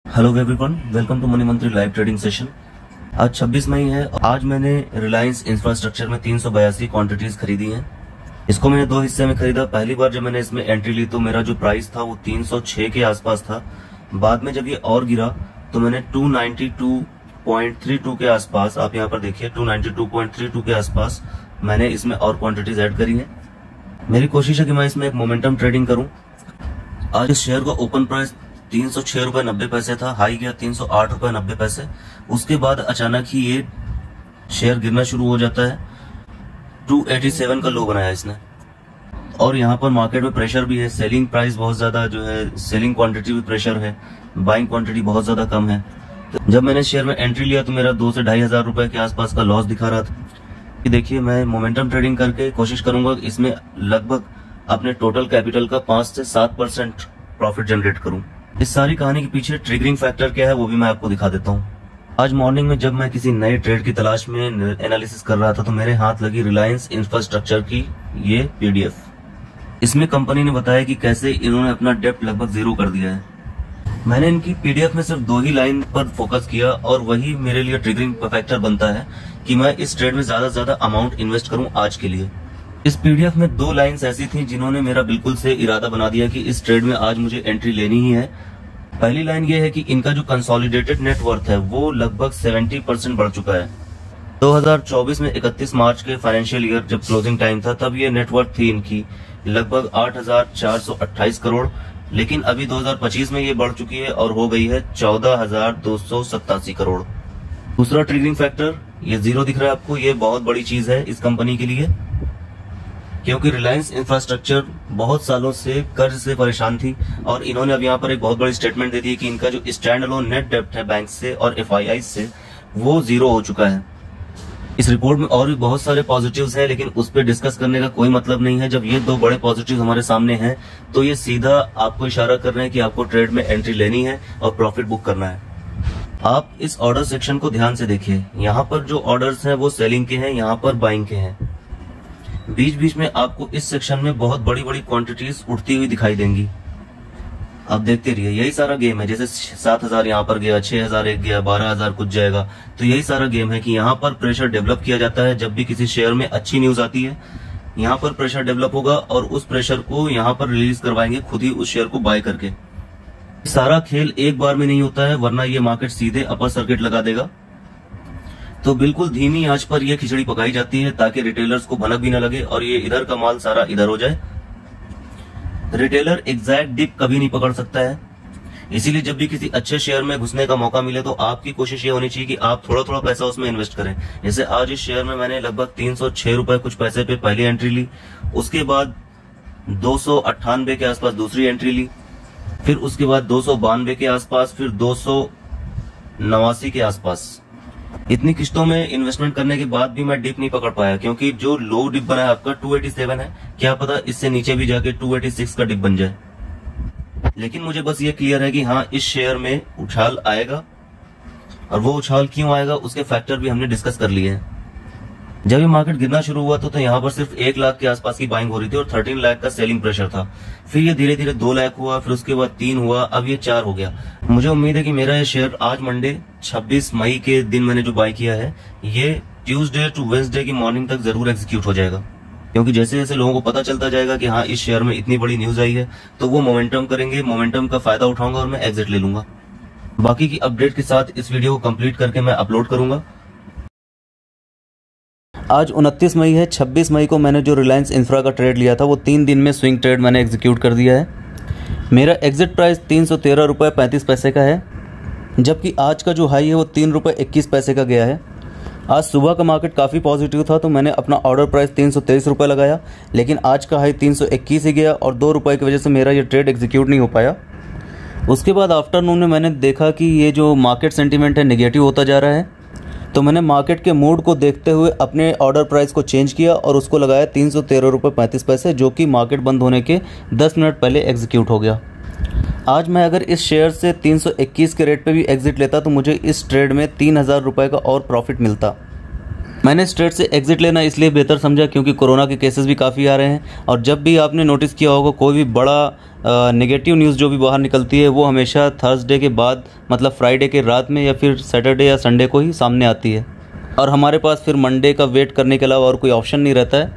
Hello everyone, welcome to money Mantri live trading session. आज 26 मई है। आज मैंने रिलायंस इंफ्रास्ट्रक्चर में 382 क्वांटिटीज खरीदी हैं। इसको मैंने दो हिस्से में खरीदा। पहली बार जब मैंने इसमें एंट्री ली तो मेरा जो प्राइस था वो 306 के आसपास था। बाद में जब ये और गिरा तो मैंने 292.32 के आसपास, आप यहाँ पर देखिए 292.32 के आसपास मैंने इसमें और क्वांटिटीज ऐड करी है। मेरी कोशिश है कि मैं इसमें एक मोमेंटम ट्रेडिंग करूं। आज इस शेयर का ओपन प्राइस 306 रुपए 90 पैसे था, हाई गया 308 रुपए 90 पैसे। उसके बाद अचानक ही ये शेयर गिरना शुरू हो जाता है। 287 का लो बनाया इसने। और यहाँ पर मार्केट में प्रेशर भी है। सेलिंग प्राइस बहुत ज्यादा जो है, सेलिंग क्वांटिटी भी प्रेशर है, बाइंग क्वांटिटी बहुत ज्यादा कम है। तो जब मैंने शेयर में एंट्री लिया तो मेरा 2 से 2,500 रुपए के आसपास का लॉस दिखा रहा था। देखिए, मैं मोमेंटम ट्रेडिंग करके कोशिश करूंगा इसमें लगभग अपने टोटल कैपिटल का 5 से 7% प्रॉफिट जनरेट करूं। इस सारी कहानी के पीछे ट्रिगरिंग फैक्टर क्या है वो भी मैं आपको दिखा देता हूं। आज मॉर्निंग में जब मैं किसी नए ट्रेड की तलाश में एनालिसिस कर रहा था तो मेरे हाथ लगी रिलायंस इंफ्रास्ट्रक्चर की ये पीडीएफ। इसमें कंपनी ने बताया कि कैसे इन्होंने अपना डेप्ट लगभग 0 कर दिया है। मैंने इनकी पीडीएफ में सिर्फ 2 ही लाइन पर फोकस किया और वही मेरे लिए ट्रिगरिंग फैक्टर बनता है कि मैं इस ट्रेड में ज्यादा से ज्यादा अमाउंट इन्वेस्ट करूं आज के लिए। इस पीडीएफ में 2 लाइन्स ऐसी थी जिन्होंने मेरा बिल्कुल से इरादा बना दिया कि इस ट्रेड में आज मुझे एंट्री लेनी ही है। पहली लाइन ये है कि इनका जो कंसोलिडेटेड नेटवर्थ है वो लगभग 70% बढ़ चुका है। 2024 में 31 मार्च के फाइनेंशियल ईयर जब क्लोजिंग टाइम था तब ये नेटवर्थ थी इनकी लगभग 8,428 करोड़, लेकिन अभी 2025 में ये बढ़ चुकी है और हो गई है 14,287 करोड़। दूसरा ट्रिगरिंग फैक्टर, ये 0 दिख रहा है आपको, ये बहुत बड़ी चीज है इस कंपनी के लिए, क्योंकि रिलायंस इंफ्रास्ट्रक्चर बहुत सालों से कर्ज से परेशान थी और इन्होंने अब यहाँ पर एक बहुत बड़ी स्टेटमेंट दे दी है कि इनका जो स्टैंड अलोन नेट डेब्ट है बैंक से और एफआईआई से वो 0 हो चुका है। इस रिपोर्ट में और भी बहुत सारे पॉजिटिव्स हैं, लेकिन उस पर डिस्कस करने का कोई मतलब नहीं है। जब ये 2 बड़े पॉजिटिव हमारे सामने हैं तो ये सीधा आपको इशारा कर रहे हैं कि आपको ट्रेड में एंट्री लेनी है और प्रॉफिट बुक करना है। आप इस ऑर्डर सेक्शन को ध्यान से देखिए। यहाँ पर जो ऑर्डर्स हैं वो सेलिंग के हैं, यहाँ पर बाइंग के हैं। बीच बीच में आपको इस सेक्शन में बहुत बड़ी बड़ी क्वांटिटीज उठती हुई दिखाई देंगी। आप देखते रहिए, यही सारा गेम है। जैसे 7,000 यहाँ पर गया, 6,000 एक गया, 12,000 कुछ जाएगा। तो यही सारा गेम है कि यहाँ पर प्रेशर डेवलप किया जाता है। जब भी किसी शेयर में अच्छी न्यूज आती है यहाँ पर प्रेशर डेवलप होगा और उस प्रेशर को यहाँ पर रिलीज करवाएंगे खुद ही उस शेयर को बाय करके। सारा खेल एक बार में नहीं होता है, वरना ये मार्केट सीधे अपर सर्किट लगा देगा। तो बिल्कुल धीमी आंच पर यह खिचड़ी पकाई जाती है ताकि रिटेलर्स को भनक भी न लगे और ये इधर का माल सारा इधर हो जाए। रिटेलर एग्जैक्ट डिप कभी नहीं पकड़ सकता है, इसीलिए जब भी किसी अच्छे शेयर में घुसने का मौका मिले तो आपकी कोशिश ये होनी चाहिए कि आप थोड़ा थोड़ा पैसा उसमें इन्वेस्ट करें। जैसे आज इस शेयर में मैंने लगभग 306 रुपए कुछ पैसे पे पहली एंट्री ली, उसके बाद 298 के आसपास दूसरी एंट्री ली, फिर उसके बाद 292 के आसपास, फिर 289 के आसपास। इतनी किस्तों में इन्वेस्टमेंट करने के बाद भी मैं डिप नहीं पकड़ पाया, क्योंकि जो लो डिप बना है आपका 287 है, क्या पता इससे नीचे भी जाके 286 का डिप बन जाए। लेकिन मुझे बस ये क्लियर है कि हाँ, इस शेयर में उछाल आएगा और वो उछाल क्यों आएगा उसके फैक्टर भी हमने डिस्कस कर लिए हैं। जब ये मार्केट गिरना शुरू हुआ तो यहाँ पर सिर्फ 1 लाख के आसपास की बाइंग हो रही थी और 13 लाख का सेलिंग प्रेशर था। फिर ये धीरे धीरे 2 लाख हुआ, फिर उसके बाद 3 हुआ, अब ये 4 हो गया। मुझे उम्मीद है कि मेरा ये शेयर आज मंडे 26 मई के दिन मैंने जो बाय किया है ये ट्यूसडे टू वेडनेसडे की मॉर्निंग तक जरूर एग्जीक्यूट हो जाएगा, क्योंकि जैसे जैसे लोगों को पता चलता जाएगा कि हाँ इस शेयर में इतनी बड़ी न्यूज आई है तो वो मोमेंटम करेंगे, मोमेंटम का फायदा उठाऊंगा और मैं एग्जिट ले लूंगा। बाकी की अपडेट के साथ इस वीडियो को कंप्लीट करके मैं अपलोड करूंगा। आज 29 मई है। 26 मई को मैंने जो रिलायंस इंफ्रा का ट्रेड लिया था वो 3 दिन में स्विंग ट्रेड मैंने एग्जीक्यूट कर दिया है। मेरा एग्जिट प्राइस 313 रुपये 35 पैसे का है, जबकि आज का जो हाई है वो 3 रुपये 21 पैसे का गया है। आज सुबह का मार्केट काफ़ी पॉजिटिव था तो मैंने अपना ऑर्डर प्राइस 323 रुपये लगाया, लेकिन आज का हाई 321 ही गया और 2 रुपये की वजह से मेरा ये ट्रेड एग्जीक्यूट नहीं हो पाया। उसके बाद आफ्टरनून में मैंने देखा कि ये जो मार्केट सेंटीमेंट है नेगेटिव होता जा रहा है, तो मैंने मार्केट के मूड को देखते हुए अपने ऑर्डर प्राइस को चेंज किया और उसको लगाया 313 रुपये 35 पैसे, जो कि मार्केट बंद होने के 10 मिनट पहले एग्जीक्यूट हो गया। आज मैं अगर इस शेयर से 321 के रेट पे भी एग्जिट लेता तो मुझे इस ट्रेड में 3,000 रुपये का और प्रॉफिट मिलता। मैंने इस ट्रेड से एग्जिट लेना इसलिए बेहतर समझा क्योंकि कोरोना के केसेस भी काफ़ी आ रहे हैं और जब भी आपने नोटिस किया होगा कोई भी बड़ा नेगेटिव न्यूज़ जो भी बाहर निकलती है वो हमेशा थर्सडे के बाद मतलब फ्राइडे के रात में या फिर सैटरडे या संडे को ही सामने आती है और हमारे पास फिर मंडे का वेट करने के अलावा और कोई ऑप्शन नहीं रहता है।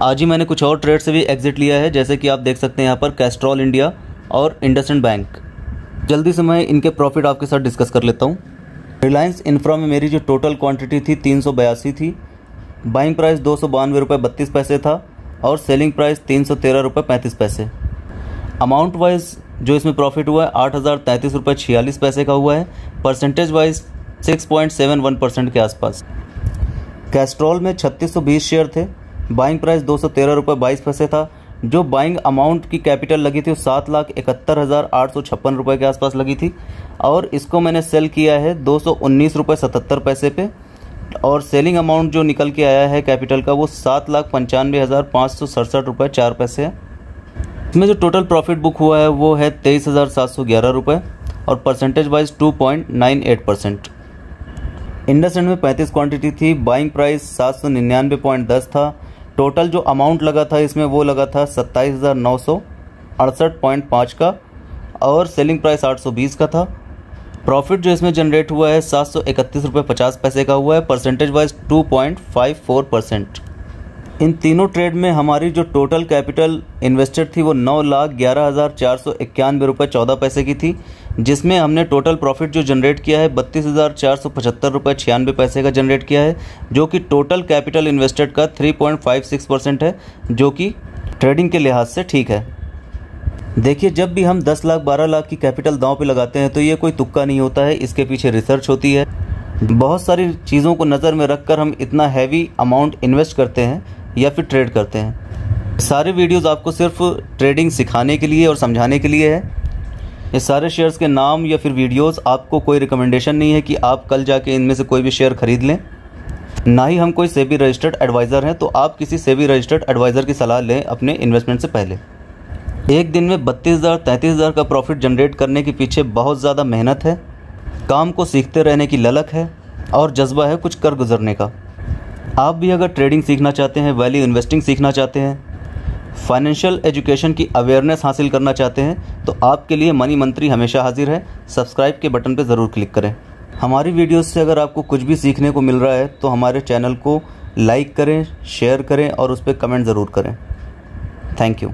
आज ही मैंने कुछ और ट्रेड से भी एग्जिट लिया है, जैसे कि आप देख सकते हैं यहाँ पर कैस्ट्रॉल इंडिया और इंडसइंड बैंक। जल्दी से मैं इनके प्रॉफिट आपके साथ डिस्कस कर लेता हूँ। रिलायंस इंफ्रा में मेरी जो टोटल क्वांटिटी थी 382 थी, बाइंग प्राइस 292 रुपये 32 पैसे था और सेलिंग प्राइस 313 रुपये 35 पैसे। अमाउंट वाइज जो इसमें प्रॉफिट हुआ है 8,033 रुपये 46 पैसे का हुआ है, परसेंटेज वाइज 6.71% के आसपास। कैस्ट्रॉल में 3620 शेयर थे, बाइंग प्राइस 213 रुपये 22 पैसे था। जो बाइंग अमाउंट की कैपिटल लगी थी वो 7,71,856 रुपये के आसपास लगी थी और इसको मैंने सेल किया है 219 रुपये 77 पैसे पे और सेलिंग अमाउंट जो निकल के आया है कैपिटल का वो 7,95,567 रुपये 4 पैसे है। इसमें जो टोटल प्रॉफिट बुक हुआ है वो है 23,711 रुपये और परसेंटेज वाइज 2.98%। इंडसइंड में 35 क्वांटिटी थी, बाइंग प्राइस 799.10 था। टोटल जो अमाउंट लगा था इसमें वो लगा था 27,968.5 का और सेलिंग प्राइस 820 का था। प्रॉफिट जो इसमें जनरेट हुआ है 731 रुपये 50 पैसे का हुआ है, परसेंटेज वाइज 2.54%। इन तीनों ट्रेड में हमारी जो टोटल कैपिटल इन्वेस्टेड थी वो 9,11,491 रुपये 14 पैसे की थी, जिसमें हमने टोटल प्रॉफिट जो जनरेट किया है 32,475 रुपये 96 पैसे का जनरेट किया है, जो कि टोटल कैपिटल इन्वेस्टेड का 3.56% है, जो कि ट्रेडिंग के लिहाज से ठीक है। देखिए, जब भी हम 10 लाख 12 लाख की कैपिटल दांव पे लगाते हैं तो ये कोई तुक्का नहीं होता है, इसके पीछे रिसर्च होती है। बहुत सारी चीज़ों को नज़र में रखकर हम इतना हैवी अमाउंट इन्वेस्ट करते हैं या फिर ट्रेड करते हैं। सारे वीडियोस आपको सिर्फ ट्रेडिंग सिखाने के लिए और समझाने के लिए है। ये सारे शेयर्स के नाम या फिर वीडियोस आपको कोई रिकमेंडेशन नहीं है कि आप कल जाके इनमें से कोई भी शेयर खरीद लें। ना ही हम कोई सेबी रजिस्टर्ड एडवाइज़र हैं, तो आप किसी सेबी रजिस्टर्ड एडवाइज़र की सलाह लें अपने इन्वेस्टमेंट से पहले। एक दिन में 32,000 33,000 का प्रॉफिट जनरेट करने के पीछे बहुत ज़्यादा मेहनत है, काम को सीखते रहने की ललक है और जज्बा है कुछ कर गुजरने का। आप भी अगर ट्रेडिंग सीखना चाहते हैं, वैल्यू इन्वेस्टिंग सीखना चाहते हैं, फाइनेंशियल एजुकेशन की अवेयरनेस हासिल करना चाहते हैं, तो आपके लिए मनी मंत्री हमेशा हाजिर है। सब्सक्राइब के बटन पर ज़रूर क्लिक करें। हमारी वीडियोस से अगर आपको कुछ भी सीखने को मिल रहा है तो हमारे चैनल को लाइक करें, शेयर करें और उस पर कमेंट ज़रूर करें। Thank you.